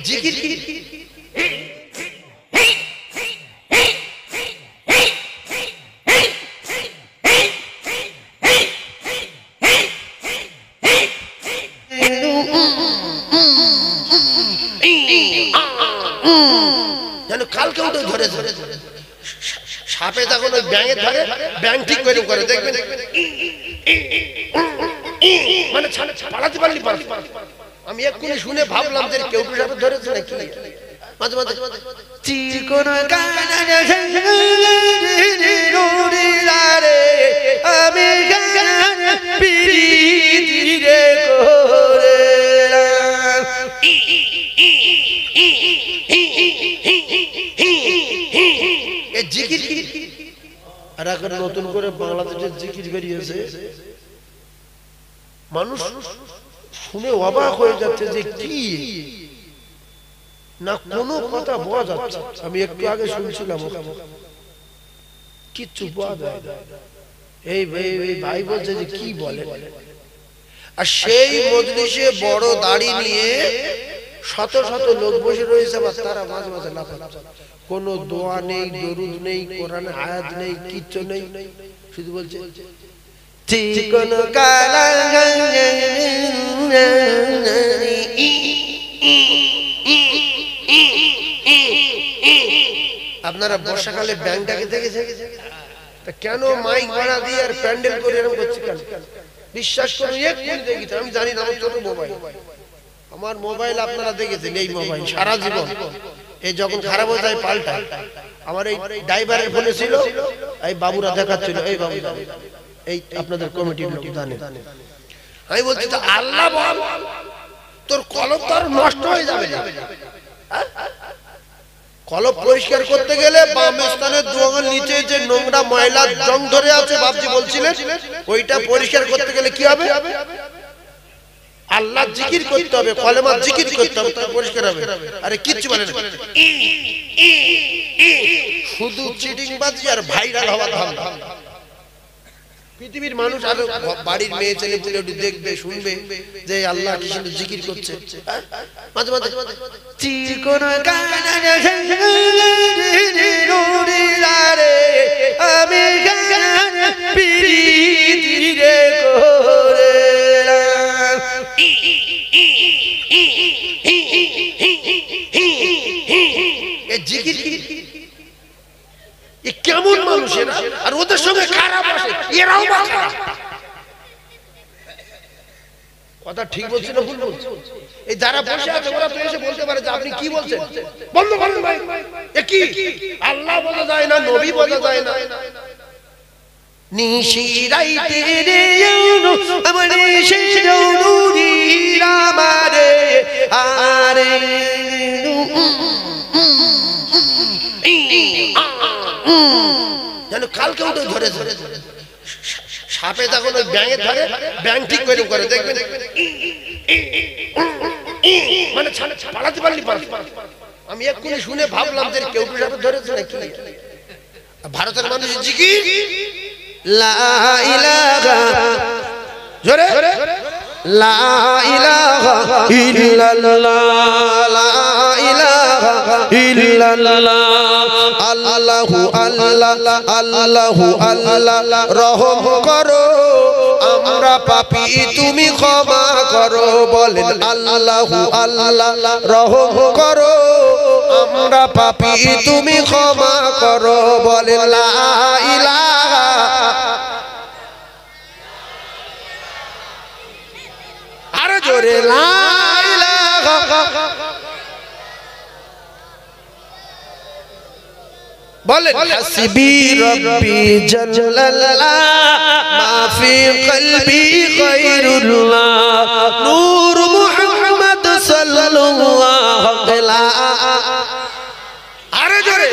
জিকির যেন কালকে উঠে ধরে ধরে সাপে যখন ওই ব্যাঙে ধরে ব্যাঙ ঠিক করে দেখবেন মানে পালাতে পারলি আমি এক্ষুনি শুনে ভাবলাম যে কেউ সাপে ধরেছে নাকি মাঝে মাঝে চিকন আমি জিকির আর এখন নতুন করে বাংলাদেশের জিকির বেরিয়েছে মানুষ শুনে অবাক হয়ে যাচ্ছে যে কি না কোনো কথা বোঝা যাচ্ছে আমি একটু আগে শুনছিলাম কিচ্ছু বোঝা যায় এই ভাই বলছে যে কি বলে আর সেই মজলিসে বড় দাড়ি নিয়ে শত শত লোক বসে রয়েছে বা তারা মাঝে মাঝে লাফাচ্ছে কোনো দোয়া নেই দরুদ নেই কোরআন আয়াত নেই কিচ্ছু নেই শুধু বলছে চিকন কালা আপনারা বর্ষাকালে ব্যাংকটাকে দেখেছেন কেন মাইক ভাড়া দিয়ে আর প্যান্ডেল করে এরকম করছে কেন বিশ্বাস করুন এক্ষুনি দেখেছি আমি জানি না আমার ছোট মোবাইল আমার মোবাইল আপনারা দেখেছেন এই মোবাইল সারা জীবন এই যখন খারাপ হয়ে যায় পাল্টা আমার এই ড্রাইভারের ফোনে ছিল এই বাবুরা দেখাচ্ছিল এই বাবু এই আপনাদের কমিটির লোক জানে আমি বলছি তো আল্লাহ বল তোর কলম তো আর নষ্ট হয়ে যাবে কলম পরিষ্কার করতে গেলে বাম স্থানের দুয়াঙ্গের নিচে যে নোংরা ময়লা জং ধরে আছে বাপজি বলছিলেন ওইটা পরিষ্কার করতে গেলে কি হবে আল্লাহ জিকির করতে হবে কলেমা জিকির করতে হবে তাহলে পরিষ্কার হবে আরে কিচ্ছু বলে না শুধু চিটিংবাজি আর ভাইরাল হওয়া ধান্দা পৃথিবীর মানুষ আর বাড়ির মেয়ে ছেলে পুলে দেখবে শুনবে যে আল্লাহ কি সুন্দর জিকির করছে মাঝে মাঝে চিকন আমি জিকির কেমন মানুষেরা আর ওদের সঙ্গে খারাপ আসে এরাও খারাপ কথা ঠিক বলছি না ভুল বলছি এই যারা বসে আছে ওরা তো এসে বলতে পারে যে আপনি কি বলছেন বন্ধ করেন ভাই এ কি আল্লাহ বলা যায় না নবী বলা যায় না নিশিরাইতে রে আমারে শেরৌরি রামারে আরে যেন কালকে উঠে ধরে ধরে সাপে যখন ওই ব্যাঙে ধরে ব্যাঙ ঠিক করে দেখবেন মানে পালাতে পারলি আমি এক্ষুনি শুনে ভাবলাম যে কেউ সাপে ধরেছে নাকি ভারতের মানুষের জিকির লা ইলাহা জোরে লা ইলাহা ইল্লাল্লাহ লা ইলাহা ইল্লাল্লাহ আল্লাহু আল্লাহ আল্লাহু আল্লাহ রহম করো আমরা পাপী তুমি ক্ষমা করো বলেন আল্লাহু আল্লাহ রহম করো আমরা পাপী তুমি ক্ষমা করো বলেন লা ইলাহা আরে জোরে লা ইলাহা বলেন হাসবি রব্বি জাল্লাল্লাহ মা ফি কলবি গায়রুল্লাহ নূর মুহাম্মদ সাল্লাল্লাহু আলাইহি আরে জোরে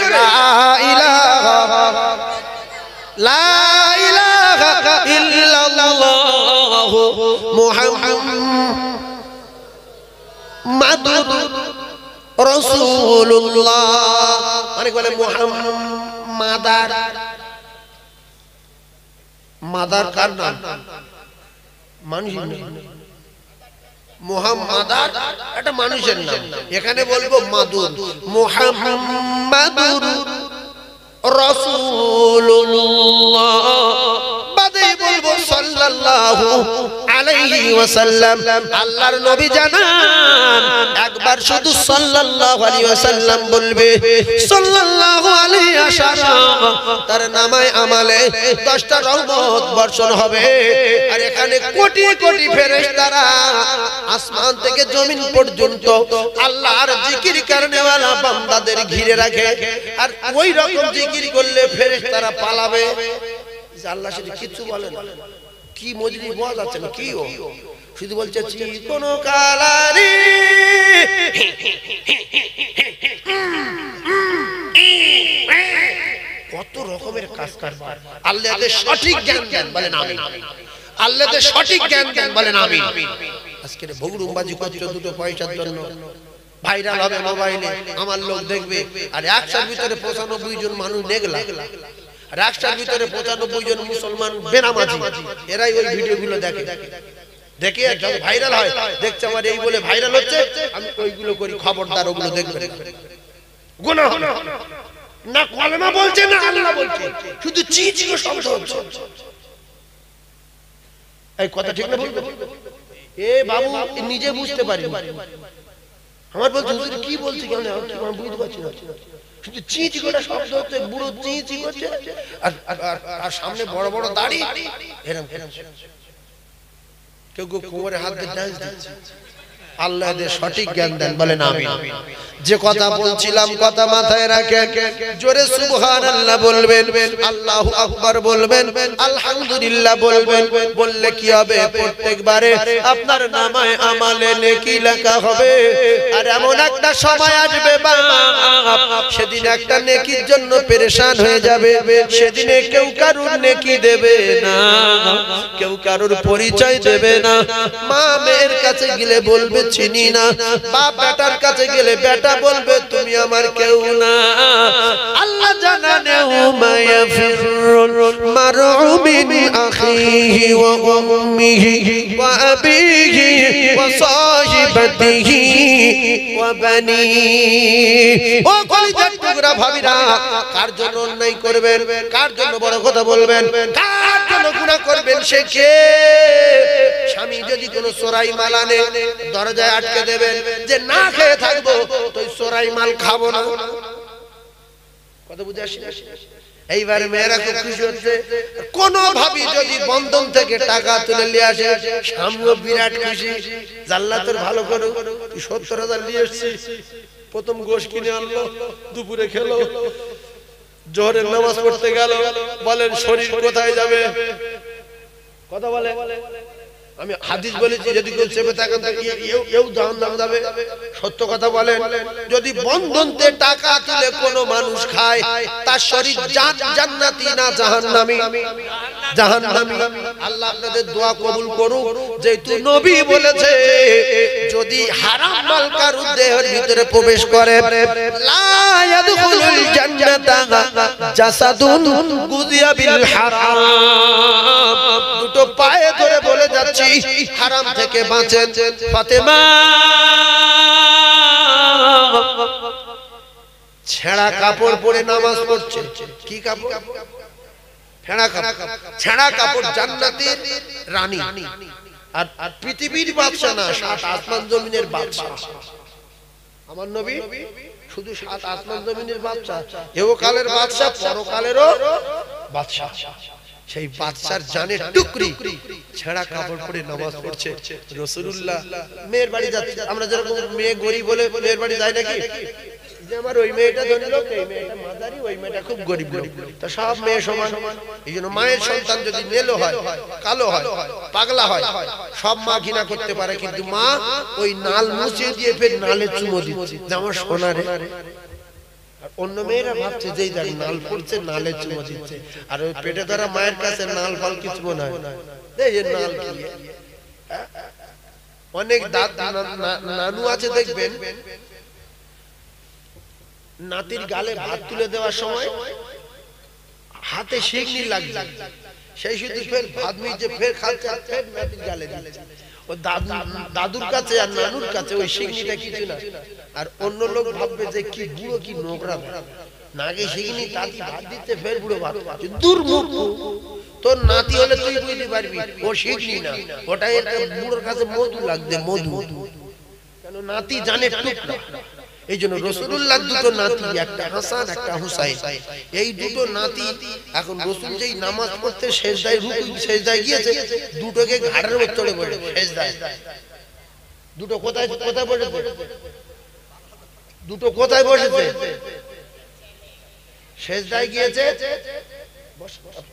লা ইলাহা ইল্লাল্লাহ মুহাম্মাদুর রাসূলুল্লাহ মানে বলে মুহাম্মাদার মাদার কার নাম মানুষ মুহাম্মাদার এটা মানুষের নাম, এখানে বলবো মাদুর, মুহাম্মাদুর রাসূলুল্লাহ, বাদে বলবো সাল্লাল্লাহু আলাইহি ওয়াসাল্লাম। আল্লাহর নবী জানান একবার শুধু সাল্লাল্লাহু আলাইহি ওয়াসাল্লাম বলবে, সাল্লাল্লাহু আলাইহি ওয়াসাল্লাম, তার নামে আমালে 10টা রহমত বর্ষণ হবে। আর এখানে কোটি কোটি ফেরেশতারা আসমান থেকে জমিন পর্যন্ত আল্লাহর জিকির করনেওয়ালা বান্দাদের ঘিরে রাখে। আর ওই রকম জিকির করলে ফেরেশতারা পালাবে। আল্লাহ সেটা কিছু বলে না। কি মজরি বোঝা যাচ্ছে না, কি ও শুধু বলছে কোন কালারি কত রকমের কাজ কারবার। আল্লাহদের সঠিক জ্ঞান দেন বলেন আমিন। আল্লাহদের সঠিক জ্ঞান দেন বলেন আমিন। আজকে ভগরুমবাজি করছো দুটো পয়সার জন্য, ভাইরাল হবে মোবাইলে, আমার লোক দেখবে। আর 100 ভিতরে 95 জন মানুষ নেগলা, আর 100 ভিতরে 95 জন মুসলমান বেনামাজি। এরাই ওই ভিডিওগুলো দেখে, দেখে ভাইরাল হয়, দেখছে আমার এই বলে ভাইরাল হচ্ছে, আমি ওইগুলো করি। খবরদার, ওগুলো দেখবেন, গুনাহ না। কলেমা বলছে না আল্লাহ বলছে, শুধু চি চি শব্দ হচ্ছে। এই কথা ঠিক না বলবো? এ বাবু নিজে বুঝতে পারি, আমার বলছে হুজুর কি বলছি, কেন আমি বুঝতে পারছি না। শুধু চি চি করে শব্দ হচ্ছে, বুড়ো চি চি করছে, আর সামনে বড় বড় দাড়ি, এরকম কেউ কেউ কোমরে হাত দিয়ে ডান্স দিচ্ছে। আল্লাহ এদের সঠিক জ্ঞান দেন বলেন আমিন। যে কথা বলছিলাম কথা মাথায় রাখে, জোরে সুবহানাল্লাহ বলবেন, আল্লাহু আকবার বলবেন, আলহামদুলিল্লাহ বলবেন। বললে কি হবে? প্রত্যেকবারে আপনার নামায় আমালে নেকি লেখা হবে। আর এমন একটা সময় আসবে বাপ, সেদিন একটা নেকির জন্য পেরেশান হয়ে যাবে। সেদিনে কেউ কারুর নেকি দেবে না, কেউ কারুর পরিচয় দেবে না। মা মেয়ের কাছে গেলে বলবে চিনি না, বাপ বেটার কাছে গেলে বেটা বলবে তুমি আমার কেউ না। আল্লাহ জানানে মা ইয়াফিরুল মারউ মিন আখিহি ওয়া উম্মিহি ওয়া আবিহি ওয়া সাহিবাতিহি ওয়া বানিহি। ও কলিজার টুকরা ভাবিরা, কার জন্য অন্যায় করবেন, কার জন্য বড় কথা বলবেন, কার জন্য গুনাহ করবেন, সে কে? স্বামী যদি কোনো চোরাই মাল আনে, দরজায় আটকে দেবেন যে না খেয়ে থাকবো, তো চোরাই মাল খাবো না। কথা বুঝে আসি? এইবারে মেয়েরা খুব খুশি হচ্ছে। কোন ভাবি যদি বন্ধন থেকে টাকা তুলে নিয়ে আসে, স্বামীও বিরাট খুশি, জান্নাতের ভালো করো, 70,000 নিয়ে এসেছিস। প্রথম গোশ কিনে আনলো, দুপুরে খেলো, জোহরের নামাজ পড়তে গেল, বলেন শরীর কোথায় যাবে? কথা বলে। আমি হাদিস বলেছি, যদি কেউ চেপে থাকেন এও জাহান্নামে যাবে। সত্য কথা বলেন, যদি বন্ধনতে টাকা তুলে কোনো মানুষ খায়, তার শরীর জান্নাতি না জাহান্নামী? জাহান্নামী। আল্লাহ আপনাদের দোয়া কবুল করুক। যেহেতু নবী বলেছে, যদি হারাম মাল কারুর দেহের ভিতরে প্রবেশ করে, লা ইয়াদখুলুল জান্নাতা জাসাদুন গুযিয়া বিল হারাম। দুটো পায়ে ধরে বলে যাচ্ছি, হারাম থেকে বাঁচেন। ফাতেমা ছেঁড়া কাপড় পরে নামাজ পড়ছে। কি কাপড়? ছেঁড়া কাপড়। জান্নাতের রানী, আর পৃথিবীর বাদশা না, 7 আসমান জমিনের বাদশা। আমার নবী শুধু 7 আসমান জমিনের বাদশা, এহকালের বাদশা, পরকালেরও বাদশা। সেই বাদশার জানের টুকরি ছেঁড়া কাপড় পরে নামাজ পড়ছে। রাসূলুল্লাহ মেয়ের বাড়ি যাচ্ছে, আমরা যেরকম মেয়ে গরিব বলে মেয়ের বাড়ি যাই নাকি, যে আমার ওই মেয়েটা ধনী লোক, এই মেয়েটা মাদারি, ওই মেয়েটা খুব গরিব লোক, তো সব মেয়ে সমান। এই জন্য মায়ের সন্তান যদি নেলো হয়, কালো হয়, পাগলা হয়, সব মা ঘৃণা করতে পারে, কিন্তু মা ওই নাল মুছিয়ে দিয়ে ফের নালে চুমো দিচ্ছে, যেমন সোনারে। অন্য মেয়েরা ভাবছে যে নাল পড়ছে, নালে চুমো দিচ্ছে, আর ওই পেটে ধরা মায়ের কাছে নাল ফল কিছু মনে হয় নাল কি। অনেক নানু আছে দেখবেন, নাতির গালে ভাত তুলে দেওয়ার সময় হাতে শিকনি লাগছে, সেই শুধু ফের ভাত মিজে ফের খাচ্ছে আর ফের নাতির গালে দিচ্ছে। ও দাদুর কাছে আর নানুর কাছে ওই শিখনিটা কিছু না, আর অন্য লোক ভাববে যে কি বুড়ো কি নোংরা নাগে শিখিনি দাদি ভাত দিতে ফের বুড়ো ভাত খাচ্ছে। দুর্মুখ তোর নাতি হলে তুই বুঝতে পারবি ও শিখনি না, ওটা একটা বুড়োর কাছে মধু লাগবে মধু, কেন নাতি জানে টুকরা। এই জন্য রাসূলুল্লাহ দুটো নাতি, একটা হাসান একটা হুসাইন, এই দুটো নাতি এখন রাসূল যেই নামাজ পড়তে সেজদায় রুকু সেজদায় গিয়েছে, দুটোকে ঘাড়ের উপর চড়ে পড়ে সেজদায়। দুটো কোথায় কোথায় বসেছে? দুটো কোথায় বসেছে? সেজদায় গিয়েছে,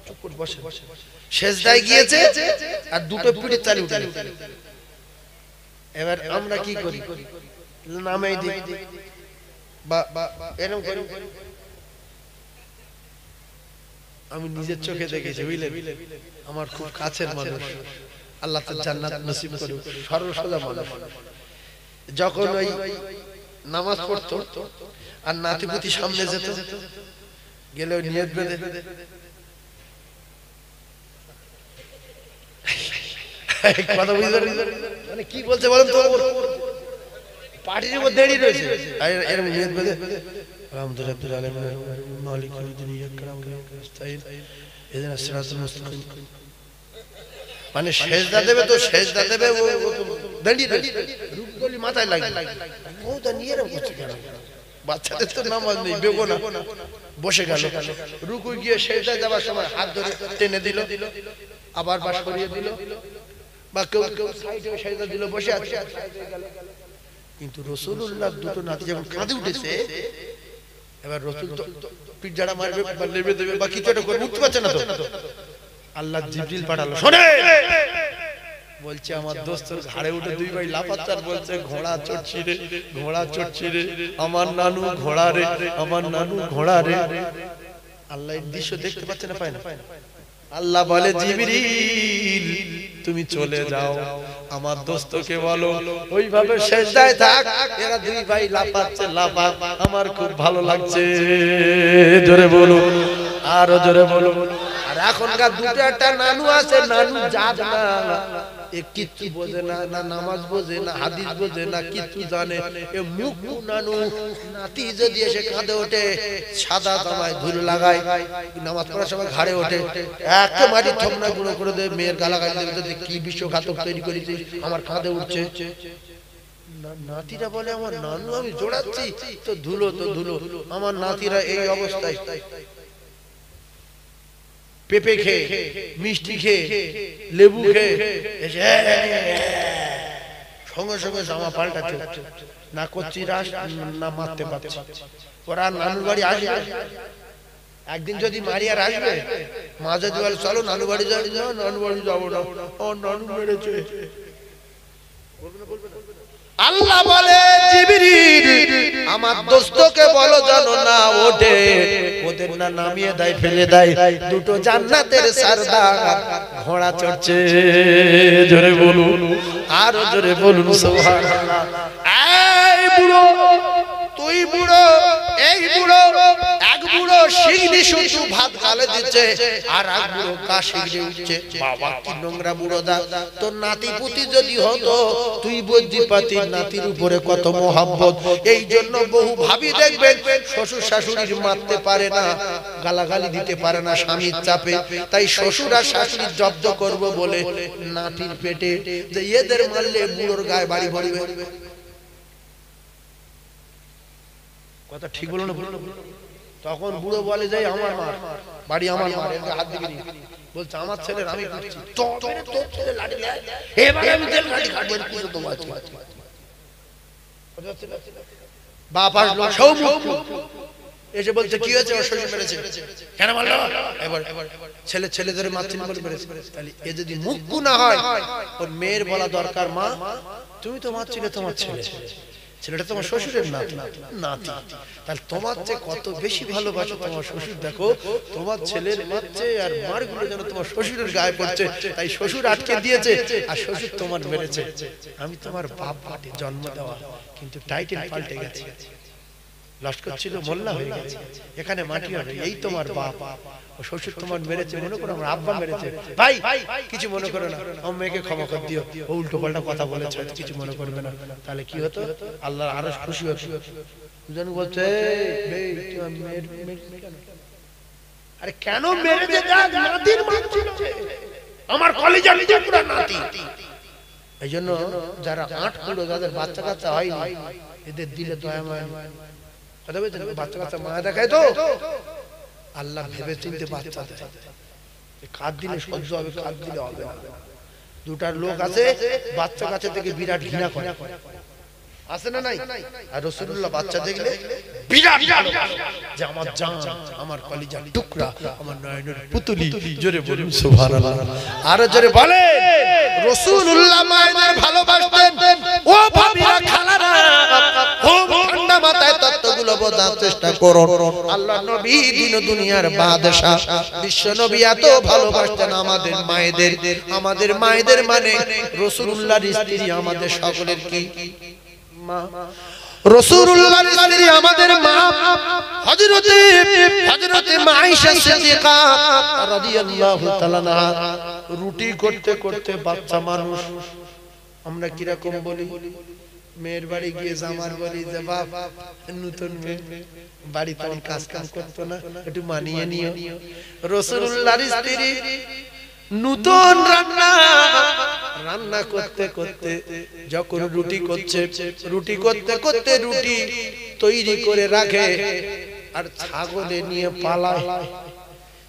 চুপ করে বসে সেজদায় গিয়েছে আর দুটো পিঠে চালি উঠে। এবার আমরা কি করি? নামাই দিই বা এরকম করি। আমি নিজের চোখে দেখেছি, বুঝলেন, আমার খুব কাছের মানুষ, আল্লাহ তাআলা জান্নাত নসিব করুক, সরল সোজা মানুষ, যখন ওই নামাজ পড়তো আর নাতিপুতি সামনে যেত, গেলে ওই নিয়ত বেঁধে কথা বুঝতে মানে কি বলছে বলেন তো, পার্টির মধ্যে দাঁড়িয়ে রয়েছে এরকম নিয়ত বেঁধে আলহামদুলিল্লাহ মালিক ইয়াউমিদ্দিন ইয়াকরাম ওয়াস্তাইন ইহদিনাস সিরাতাল মুস্তাকিম, মানে সেজদা দেবে তো সেজদা দেবে ও দাঁড়িয়ে রুকুগুলি মাথায় লাগে, ও তো নিয়ে এরকম করছে কেন? বাচ্চাদের তো নামাজ নেই, বেগো না, বসে গেল, রুকু গিয়ে সেজদায় যাবার সময় হাত ধরে টেনে দিল, আবার পাশ করিয়ে দিল, বা কেউ কেউ সাইডে সেজদা দিল, বসে আছে। কিন্তু রাসূলুল্লাহ দুটো নাতি যখন কাঁদে উঠেছে, এবার রাসূল তো পিঠ ঝাড়া মারবে বা লেবে দেবে বা কিছু একটা করে উঠতে পারছে না, তো আল্লাহ জিবরিল পাঠালো, শোনে বলছে আমার দোস্তর ঘাড়ে উঠে দুই ভাই লাফাচ্ছে আর বলছে ঘোড়া চড়ছি রে, ঘোড়া চড়ছি রে, আমার নানু ঘোড়া রে, আমার নানু ঘোড়া রে। আল্লাহ এই দৃশ্য দেখতে পাচ্ছে না, পায় না। আল্লাহ বলে জিবরিল তুমি চলে যাও, আমার দোস্তকে বলো ওইভাবে সেজদায় থাক, এরা দুই ভাই লাফাচ্ছে লাফা, আমার খুব ভালো লাগছে, জোরে বলো, আরো জোরে বলো। আর এখনকার দুটো একটা নানু আছে, নানু জাত না, এ কিচ্ছু বোঝে না, না নামাজ বোঝে না, হাদিস বোঝে না, কিচ্ছু জানে, এ মুখু নানু। নাতি যদি এসে কাঁধে ওঠে, সাদা জামায় ধুলো লাগায়, নামাজ পড়ার সময় ঘাড়ে ওঠে, একটা মাটি থমনা গুঁড়ো করে দেবে, মেয়ের গালাগালি দেবে, কি বিশ্বঘাতক তৈরি করেছিস, আমার কাঁধে উঠছে। নাতিরা বলে আমার নানু আমি জোড়াচ্ছি তো ধুলো, তো ধুলো। আমার নাতিরা এই অবস্থায় পেঁপে খেয়ে, মিষ্টি খেয়ে, লেবু খেয়ে সঙ্গে সঙ্গে জামা পাল্টাচ্ছে, না করছি রাস না মারতে পারছি। ওরা নানুর বাড়ি আসবে, একদিন যদি মারিয়ার আসবে, মা যদি বলে চলো নানু বাড়ি যাও, নানু বাড়ি যাবো না, ও নানু মেরেছে। আল্লাহ বলে জিবরিল আমার দোস্তকে বলো জানো না ওঠে, ওদের না নামিয়ে দেয়, ফেলে দেয়, দুটো জান্নাতের সরদার ঘোড়া চড়ছে, জোরে বলুন, আরো জোরে বলুন সুবহানাল্লাহ। এই বুড়ো, তুই বুড়ো, এই বুড়ো, এক বুড়ো শিগগিরি শুধু ভাত গালে দিচ্ছে, আর এক বুড়ো কা শিগগিরি উঠছে। বাবা কি নোংরা বুড়ো দা, তোর নাতি পুতি যদি হতো তুই বুঝতে পারতিস নাতির উপরে কত মোহাব্বত। এই জন্য বহু ভাবি দেখবেন শ্বশুর শাশুড়ির মারতে পারে না, গালাগালি দিতে পারে না স্বামীর চাপে, তাই শ্বশুর আর শাশুড়ি জব্দ করব বলে নাতির পেটে যে এদের মারলে বুড়োর গায়ে বাড়ি ভরবে। কথা ঠিক বলো না? তখন বুড়ো বলে যাই আমার মার বাড়ি, আমার মার হাত দিবি, বলছে আমার ছেলের আমি করছি, তোর ছেলে লাঠি দেয়, এবারে আমি তেল লাঠি কাটবো, কিছু তো আছে। বাপ আসলো সৌমুখ এসে বলছে কি হয়েছে, ওর শ্বশুর মেরেছে, কেন বললো? এবার ছেলে ধরে মারছেন বলে মেরেছে। তাহলে এ যদি মুখ না হয়, ওর মেয়ের বলা দরকার মা তুমি তো মারছিলে তোমার ছেলে, ছেলেটা তোমার শ্বশুরের নাতি, তাহলে তোমার চেয়ে কত বেশি ভালোবাসো তোমার শ্বশুর। দেখো তোমার ছেলের মারছে আর মারগুলো যেন তোমার শ্বশুরের গায়ে পড়ছে, তাই শ্বশুর আটকে দিয়েছে আর শ্বশুর তোমার মেরেছে। আমি তোমার বাপ বাটে জন্ম দেওয়া, কিন্তু টাইটেল পাল্টে গেছে, লস্কর ছিল মোল্লা হয়ে গেছে, এখানে মাটি হবে, এই তোমার বাপ। শ্বশুর তোমার মেরেছে মনে করো আমার আব্বা মেরেছে, ভাই কিছু মনে করো না, আমার মেয়েকে ক্ষমা করে দিও, ও উল্টো পাল্টা কথা বলেছে, কিছু মনে করবে না। তাহলে কি হতো? আল্লাহর আরো খুশি হতো। দুজন বলছে আরে কেন মেরেছে? নাতির মারছিল, আমার কলিজার টুকরা নাতি। এই জন্য যারা 8 কিলো যাদের বাচ্চা কাচ্চা হয় না, এদের দিলে দয়া মায়া কথা বলছেন, বাচ্চা কাচ্চা মায়া দেখায় তো আল্লাহ ভেবে চিনতে বাচ্চা দেয়। কাঁদ দিলে সহ্য হবে, কাঁদ দিলে হবে না। দুটার লোক আছে বাচ্চা কাছে থেকে বিরাট ঘৃণা করে, আছে না নাই? আর রাসূলুল্লাহ বাচ্চা দেখলে বিরাট যে আমার জান, আমার কলিজার টুকরা, আমার নয়নের পুতুলি। জোরে বলুন সুবহানাল্লাহ, আর জোরে বলে রাসূলুল্লাহ মায়েদের ভালোবাসতেন। ও ভাবিরা, খালারা, খুব ঠান্ডা মাথায় তত্ত্বগুলো বোঝার চেষ্টা করো। আল্লাহর নবী দিন দুনিয়ার বাদশা, বিশ্ব নবী এত ভালোবাসতেন আমাদের মায়েদের। আমাদের মায়েদের মানে রাসূলুল্লাহর স্ত্রী, আমাদের সকলের কি মা। রাসূলুল্লাহর স্ত্রী আমাদের মা হযরতে মা আয়েশা সিদ্দিকা রাদিয়াল্লাহু তাআলা আনহা। রুটি করতে করতে বাচ্চা মানুষ, আমরা কি রকম বলি? মেয়ের বাড়ি গিয়ে জামার বাড়ি, যে বাপ নতুন মেয়ে বাড়িতে কাজ কাম করতো না, একটু মানিয়ে নিও। রাসূলুল্লাহর স্ত্রী নতুন রান্না করতে করতে যখন রুটি করছে, রুটি করতে করতে রুটি তৈরি করে রাখে আর ছাগলে নিয়ে পালায়।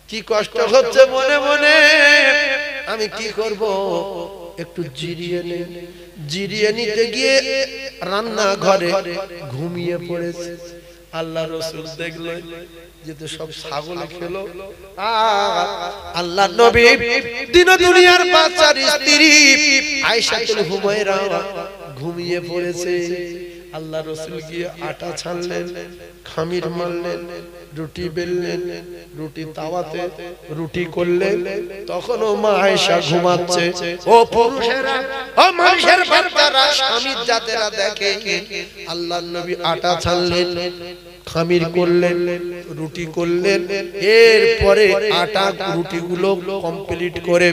কি কষ্ট হচ্ছে মনে মনে, আমি কি করব, একটু জিরিয়ে নিতে গিয়ে রান্না ঘরে ঘুমিয়ে পড়েছে। আল্লাহ রাসূল দেখলেন যে তো সব ছাগলে খেলো। আল্লাহ নবী দিন দুনিয়ার বাচ্চার স্ত্রী আয়েশাতুল হুমায়রা ঘুমিয়ে পড়েছে। আল্লাহ রাসূল গিয়ে আটা ছানলেন, খামির মারলেন, রুটি বেললেন, রুটি তাওয়াতে রুটি করলেন। তখনও মা আয়েশা ঘুমাচ্ছে। ও পুরুষেরা, ও মানুষের বাচ্চারা, স্বামীর জাতেরা দেখে আল্লাহর নবী আটা ছানলেন, খামির করলেন, রুটি করলেন। এরপরে আটা রুটিগুলো কমপ্লিট করে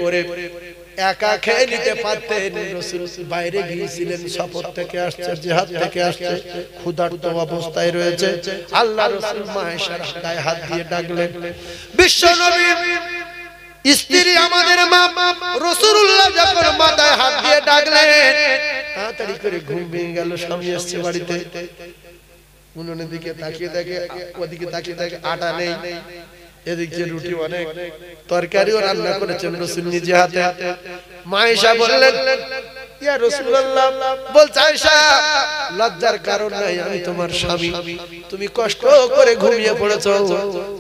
একা খেয়ে নিতে পারতেন। রাসূল বাইরে গিয়েছিলেন, সফর থেকে আসছে, জিহাদ থেকে আসছে, ক্ষুধার্ত অবস্থায় রয়েছে। আল্লাহ রাসূল মা আয়েশার গায়ে হাত দিয়ে ডাকলেন, বিশ্ব নবী স্ত্রী আমাদের মা রাসূলুল্লাহ যখন মাথায় হাত দিয়ে ডাকলেন, তাড়াতাড়ি করে ঘুম ভেঙে গেল। স্বামী আসছে বাড়িতে, উনুনের দিকে তাকিয়ে দেখে, ওদিকে তাকিয়ে দেখে আটা নেই, এদিকে রুটি অনেক, তরকারিও রান্না করেছেন রাসূল নিজে হাতে। মা আয়েশা বললেন, ইয়া রাসূলুল্লাহ, বলছে আয়েশা লজ্জার কারণ নাই, আমি তোমার স্বামী, তুমি কষ্ট করে ঘুমিয়ে পড়েছো,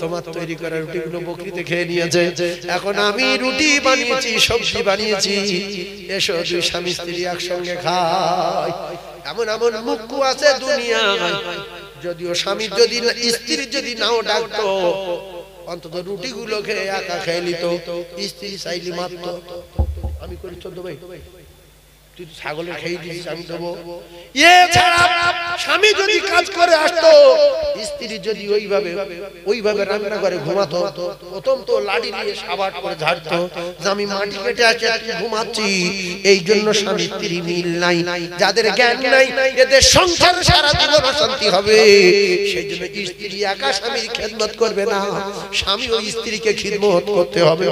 তোমার তৈরি করা রুটিগুলো বকরিতে খেয়ে নিয়েছে, এখন আমি রুটি বানিয়েছি, সবজি বানিয়েছি, এসো দুই স্বামী স্ত্রী একসঙ্গে খাই। এমন এমন মুখু আছে দুনিয়ায়, যদিও স্বামী যদি স্ত্রী যদি নাও ডাকতো, অন্তত রুটিগুলো খেয়ে একা খেয়ে নিত। স্ত্রী চাইলি মাত্র আমি করি 14 ভাই, তুই ছাগলে খেয়ে দিস, আমি দেবো। এছাড়া স্বামী যদি কাজ করে আসতো, স্ত্রী যদি ওইভাবে রান্না করে ঘুমাতো, প্রথম তো লাঠি দিয়ে সাবাট করে ঝাড়তো যে আমি মাটি কেটে আসছি, তুই ঘুমাচ্ছি। এই জন্য স্বামী স্ত্রী মিল নাই, যাদের জ্ঞান নাই এদের সংসার সারা জীবন অশান্তি হবে। সেই জন্য স্ত্রী একা স্বামীর খেদমত করবে না, স্বামী ও স্ত্রীকে খিদমত করতে হবে।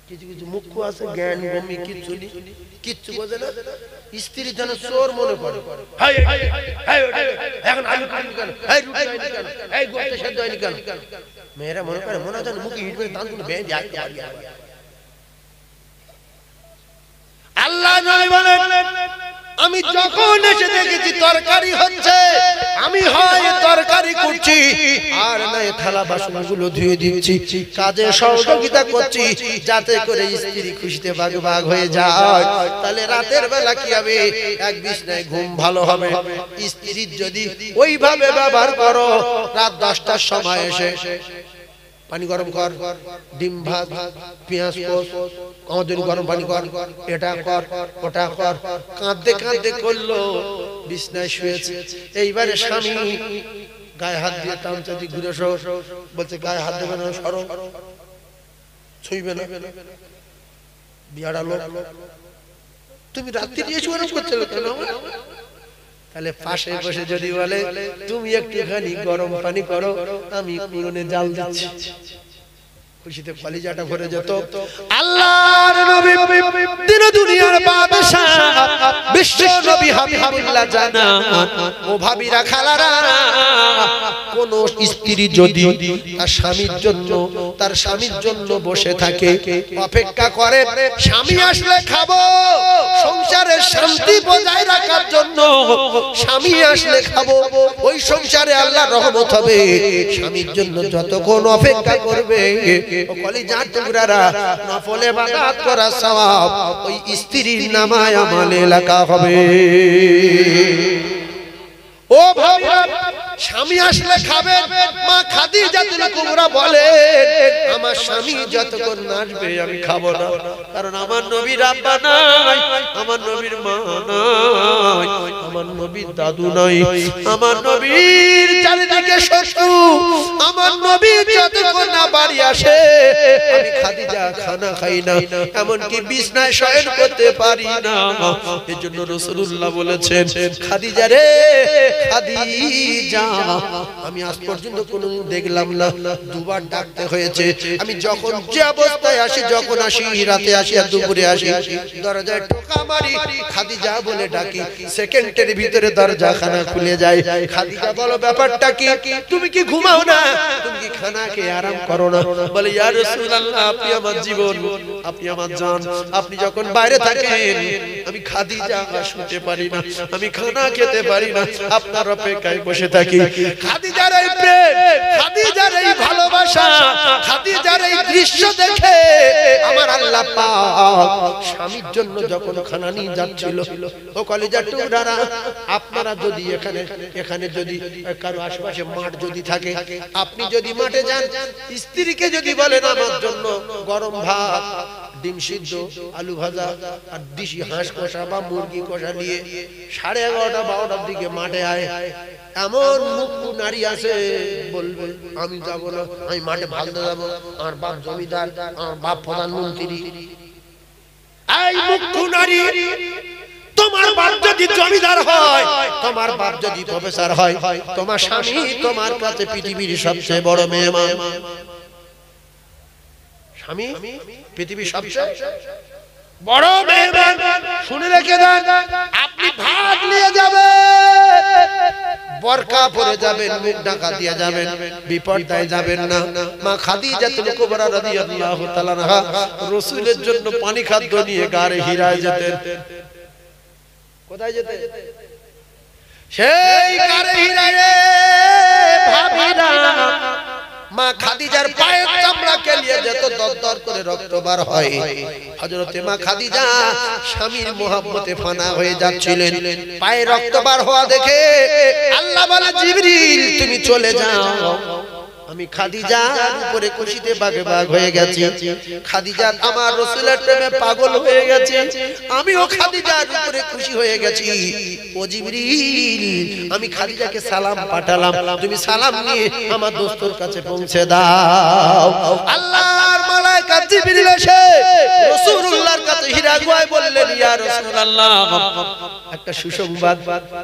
কিছু কিছু মুখ্য আছে জ্ঞান গমি কিচ্ছু বোঝে না, স্ত্রী যেন চোর মনে করে। এখন আলু কাটলি কেন, রুটি হয়নি কেন, গোস্ত সেদ্ধ হয়নি কেন, মেয়েরা মনে করে মনে হয় মুখে ইট করে দাঁতগুলো বেঁধে আসতে পারি। আল্লাহ নবী বলেন, আমি যখন এসে দেখেছি তরকারি হচ্ছে, আমি হয় তরকারি করছি আর নাই থালা বাসনগুলো ধুয়ে দিচ্ছি, কাজে সহযোগিতা করছি, যাতে করে স্ত্রী খুশিতে ভাগ ভাগ হয়ে যায়। তাহলে রাতের বেলা কি হবে, এক বিছনায় ঘুম ভালো হবে। স্ত্রীর যদি ওইভাবে ব্যবহার করো, রাত 10টার সময় এসে পানি গরম কর, ডিম ভাত, পেঁয়াজ পোস্ত, আমাদের গরম পানি কর, এটা কর, ওটা কর, কাঁদতে কাঁদতে করলো, বিছনায় শুয়েছে। এইবারে স্বামী গায়ে হাত দিয়ে টানতে ঘুরে বলছে গায়ে হাত দেবে না, সরো, ছুঁইবে না, বিয়ারা লোক। তুমি রাত্রি দিয়ে শুয়ে করতে কেন? তাহলে পাশে বসে যদি বলে তুমি একটুখানি গরম পানি করো, আমি উনুনে জাল দিচ্ছি, খুশিতে কলিজাটা ভরে যেত। আল্লাহর নবী দিন দুনিয়ার বাদশা বিশ্ব নবী হাবিবুল্লাহ জানা ও ভাবিরা খালারা, কোন স্ত্রী যদি তার স্বামীর জন্য বসে থাকে, অপেক্ষা করে স্বামী আসলে খাবো, সংসারের শান্তি বজায় রাখার জন্য স্বামী আসলে খাবো, ওই সংসারে আল্লাহর রহমত হবে। স্বামীর জন্য যতক্ষণ অপেক্ষা করবে কলিজার টুকরারা, নফল ইবাদত করা সওয়াব ওই স্ত্রীর নামায় আমলে লেখা হবে। ও ভাইরা, স্বামী আসলে খাবে। মা খাদিজাতুল কুবরা বলে আমার স্বামী যতক্ষণ না আসবে আমি খাবো না, কারণ আমার নবীর আব্বা নাই, আমার নবীর মা নাই, আমার নবীর দাদু নাই, আমার নবীর চারিদিকে শত্রু, আমার নবী যতক্ষণ না বাড়ি আসে আমি খাদিজা খানা খাই না, এমনকি বিছনায় শয়ন করতে পারি না। এজন্য রাসূলুল্লাহ বলেছেন খাদিজা রে খাদিজা, আমি আজ পর্যন্ত কোনোদিন দেখলাম না দুবার ডাকতে হয়েছে। আমি যখন যে অবস্থায় আসি, যখন আসি, রাতে আসি আর দুপুরে আসি, দরজায় টোকা মারি খাদিজা বলে ডাকি, সেকেন্ডের ভিতরে দরজা খানা খুলে যায়। খাদিজা বলো ব্যাপারটা কি? তুমি কি ঘুমাও না? তুমি কি খানা খেয়ে আরাম করো না? বলে ইয়া রাসূলুল্লাহ, আপনি আমার জীবন, আপনি আমার জান, আপনি যখন বাইরে থাকেন আমি খাদিজা শুতে পারি না, আমি খানা খেতে পারি না, আপনার অপেক্ষায় বসে থাকি। খাদিজার এই প্রেম, খাদিজার এই ভালোবাসা, খাদিজার এই দৃশ্য দেখে আমার আল্লাহ পাক স্বামীর জন্য যখন খানা নিয়ে যাচ্ছিল, ও কলিজার টুকরারা, আপনারা যদি এখানে যদি কারো আশেপাশে মাঠ যদি থাকে, আপনি যদি মাঠে যান, স্ত্রীকে যদি বলেন আমার জন্য গরম ভাত, ডিম সিদ্ধ, আলু ভাজা আর দেশি হাঁস কষা বা মুরগি কষা নিয়ে 11:30-12টার দিকে মাঠে আয়, এমন মুখ্য নারী আছে বলবে আমি যাব না, আমি মাঠে ভালতে যাবো, আমার বাপ জমিদার, আমার বাপ প্রধানমন্ত্রী। এই মুখ্য নারী, তোমার বাপ যদি জমিদার হয়, তোমার বাপ যদি প্রফেসর হয়, তোমার স্বামী তোমার কাছে পৃথিবীর সবচেয়ে বড় মেহমান। স্বামী পৃথিবীর সবচেয়ে বড় মেহমান। শুনে রেখে দেন, আপনি ভাত নিয়ে যাবেন, বরকা পরে যাবেন, মুখ ঢাকা দিয়ে যাবেন, বিপর্দায় যাবেন না। মা খাদিজাতুল কুবরা রাদিয়াল্লাহু তাআলা আনহা রাসূলের জন্য পানি খাদ্য নিয়ে গারে হিরায় যেতেন। কোথায় যেতেন? সেই গারে হিরায় ভাবিরা মা খাদিজার পায়ের চামড়া কেলিয়ে যেত, দরদর করে রক্ত বার হয়। হযরতে মা খাদিজা স্বামীর মোহাব্বতে ফানা হয়ে যাচ্ছিলেন। পায়ে রক্ত বার হওয়া দেখে আল্লাহ বলে জিবরিল তুমি চলে যাও, আমি খাদিজার উপরে খুশিতে বাগে বাগ হয়ে গেছি। খাদিজা আমার রাসূলের প্রেমে পাগল হয়ে গেছে, আমিও খাদিজার উপরে খুশি হয়ে গেছি। ও জিবরিল, আমি খাদিজাকে সালাম পাঠালাম, তুমি সালাম নিয়ে আমার দোস্তর কাছে পৌঁছে দাও। আল্লাহর মালায়েকা জিবরিল এসে রাসূলুল্লাহর কাছে হিরা গুহায় বললেন ইয়া রাসূলুল্লাহ, একটা সুসংবাদ।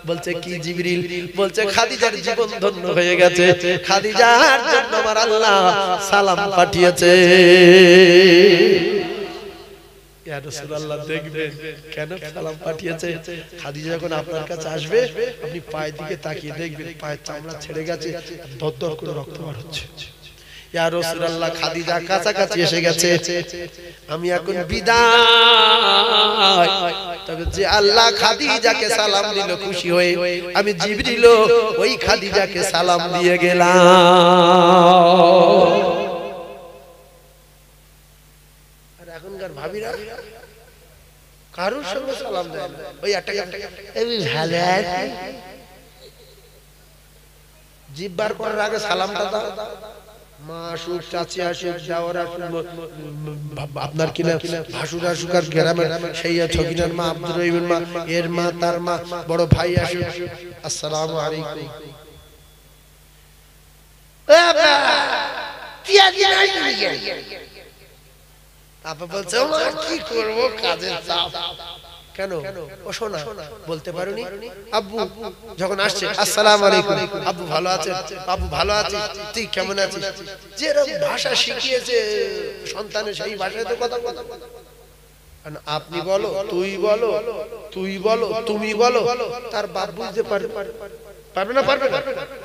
বলছে কি জিবরিল? বলছে খাদিজার জীবন ধন্য হয়ে গেছে, খাদিজার জন্য আমার আল্লাহ সালাম পাঠিয়েছে। ইয়া রাসূলুল্লাহ, দেখবেন কেন সালাম পাঠিয়েছে? খাদিজা যখন আপনার কাছে আসবে, আপনি পায়ের দিকে তাকিয়ে দেখবেন পায়ের চামড়া ছেড়ে গেছে, দরদর করে রক্ত বার হচ্ছে। ইয়া রাসূলুল্লাহ, খাদিজা কাছাকাছি এসে গেছে, আমি এখন বিদায়। তবে যে আল্লাহ খাদিজাকে সালাম দিল খুশি হয়ে, আমি জিবরিল ওই খাদিজাকে সালাম দিয়ে গেলাম। আর এখনকার ভাবিরা কারোর সঙ্গে সালাম দেয় না, ওই একটা ভালো জিব্বার করার আগে সালামটা দাও। মা আসুক, চাচি আসুক, দেওয়ার আসুক, আপনার কিনা ভাসুর আসুক, আর গ্রামের সেই ছকিনার মা, আব্দুর রহিমের মা, এর মা, তার মা, বড় ভাই আসুক, আসসালামু আলাইকুম। আপা বলছে কি করবো, কাজের চাপ। কেন? ও শোনা বলতে পারোনি? আব্বু যখন আসছে আসসালামু আলাইকুম, আব্বু ভালো আছে? আব্বু ভালো আছে, তুই কেমন আছিস? যেরকম ভাষা শিখিয়েছে সন্তানের সেই ভাষায় তো কথা বলে। আপনি বলো, তুই বলো, তুই বলো, তুমি বলো, তার বাপ বুঝতে পারবে পারবে না? পারবে না।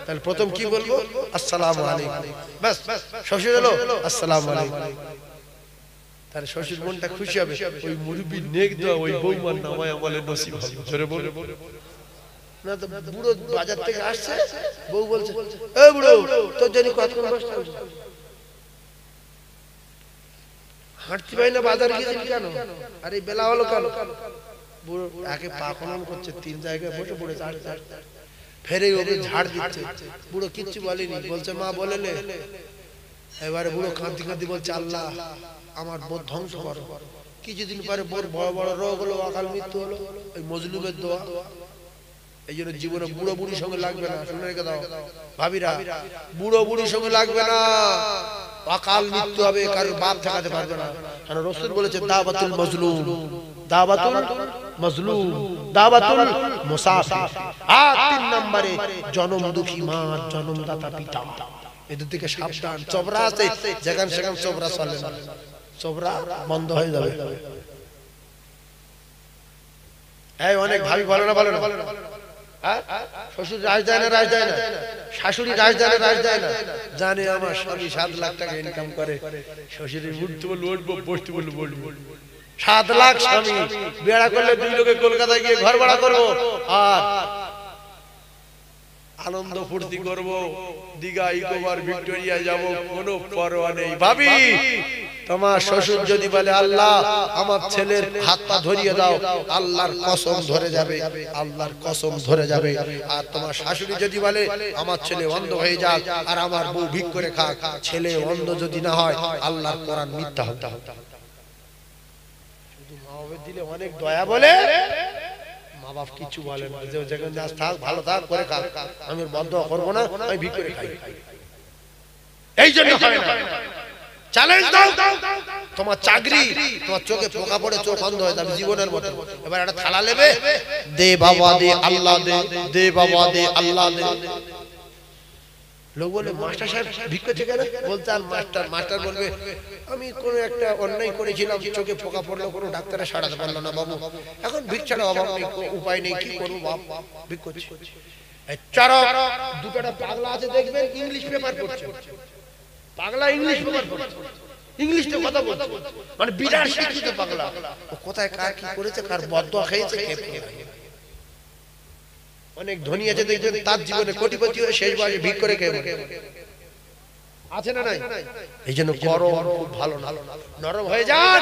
তাহলে প্রথম কি বলবো? আসসালামু আলাইকুম। বাস, শ্বশুর এলো, আসসালামু আলাইকুম। তার শ্বশুর মনটা খুশি হবে, ওই মুরব্বি নেক দেওয়া ওই বৌমার নামায় আমলে নসিব হবে। জোরে বলে না তো বুড়ো বাজার থেকে আসছে, বউ বলছে এ বুড়ো তোর জন্য কতক্ষণ বসতে হবে? হাঁটতে পারি না, বাজার গিয়েছিস কেন? আরে বেলা হলো কেন? বুড়ো একে পা খনন করছে, 3 জায়গায় বসে পড়েছে, ফেরে ওকে ঝাড় দিচ্ছে। বুড়ো কিচ্ছু বলেনি, বলছে মা বলেলে। এবারে বুড়ো কাঁদতে কাঁদতে বলছে আল্লাহ আমার বোধ ধ্বংস করো। কিছুদিন পরে বোর বড় বড় রোগ হলো, অকাল মৃত্যু হলো। ওই মজলুমের দোয়া। এই জন্য জীবনে বুড়ো বুড়ির সঙ্গে লাগবে না, শুনে রেখে দাও ভাবিরা, বুড়ো বুড়ির সঙ্গে লাগবে না, অকাল মৃত্যু হবে, কারোর বাপ ঠেকাতে পারবে না। কারণ রাসূল বলেছে দাওয়াতুল মাজলুম, দাওয়াতুল মাজলুম, দাওয়াতুল মুসাফির। আর 3 নম্বরে জনম দুঃখী মা, জনমদাতা পিতা, এদের থেকে সাবধান। চবরা আছে যেখান সেখান চবরা চলে না, চবরা বন্ধ হয়ে যাবে। এই অনেক ভাবি বলে না, বলে না, শ্বশুর রাজ দেয় না, রাজ দেয় না, শাশুড়ি রাজ দেয় না, রাজ দেয় না। জানে আমার স্বামী 7 লাখ টাকা ইনকাম করে, শ্বশুরের উঠতে বলবো উঠবো, বসতে বলবো বলবো। 7 লাখ স্বামী, বেড়া করলে 2 লোকে কলকাতায় গিয়ে ঘর ভাড়া করবো আর আনন্দ ফুর্তি করব, দীঘা, ইকোবার, ভিক্টোরিয়া যাব, কোনো পরোয়া নেই। ভাবি তোমার শ্বশুর যদি বলে আল্লাহ আমার ছেলের হাত পা ধরিয়ে দাও, আল্লাহর কসম ধরে যাবে, আল্লাহর কসম ধরে যাবে। আর তোমার শাশুড়ি যদি বলে আমার ছেলে অন্ধ হয়ে যাক আর আমার বউ ভিক করে খাক, ছেলে অন্ধ যদি না হয় আল্লাহর কোরআন মিথ্যা হবে। শুধু মা বাবা দিলে অনেক দয়া বলে, মা বাপ কিছু বলে না, যে যেখানে যাস থাক, ভালো থাক, করে খাক, আমি বদদোয়া করব না, আমি ভিক করে খাই। এই জন্য হয় না। চ্যালেঞ্জ দাও, তোমার চাকরি, তোমার চোখে পোকা পড়ে চোখ অন্ধ হয়ে যাবে জীবনের মতো। এবার একটা থালা নেবে, দে বাবা দে, আল্লাহ দে, দে বাবা দে, আল্লাহ দে। লোক বলে মাস্টার সাহেব ভিক করছে কেন? বলতে আর মাস্টার বলবে আমি কোন একটা অন্যায় করেছিলাম, চোখে পোকা পড়লো, কোনো ডাক্তারে সারাতে পারলো না বাবু, এখন ভিক ছাড়া অভাব নেই, উপায় নেই, কি করবো বাপ, ভিক করছি। দুটো পাগলা আছে দেখবেন, ইংলিশ পেপার পড়ছে, পাগলা ইংলিশ পেপার পড়ছে, ইংলিশে কথা বলছে, মানে বিরাট শিক্ষিত পাগলা। ও কোথায় কার কি করেছে, কার বদদোয়া খেয়েছে, অনেক ধনী আছে দেখবেন তার জীবনে কোটিপতি হয়ে শেষ বয়সে ভিক করে খেয়ে আছে না নাই? এই জন্য গরম খুব ভালো না, নরম হয়ে যান।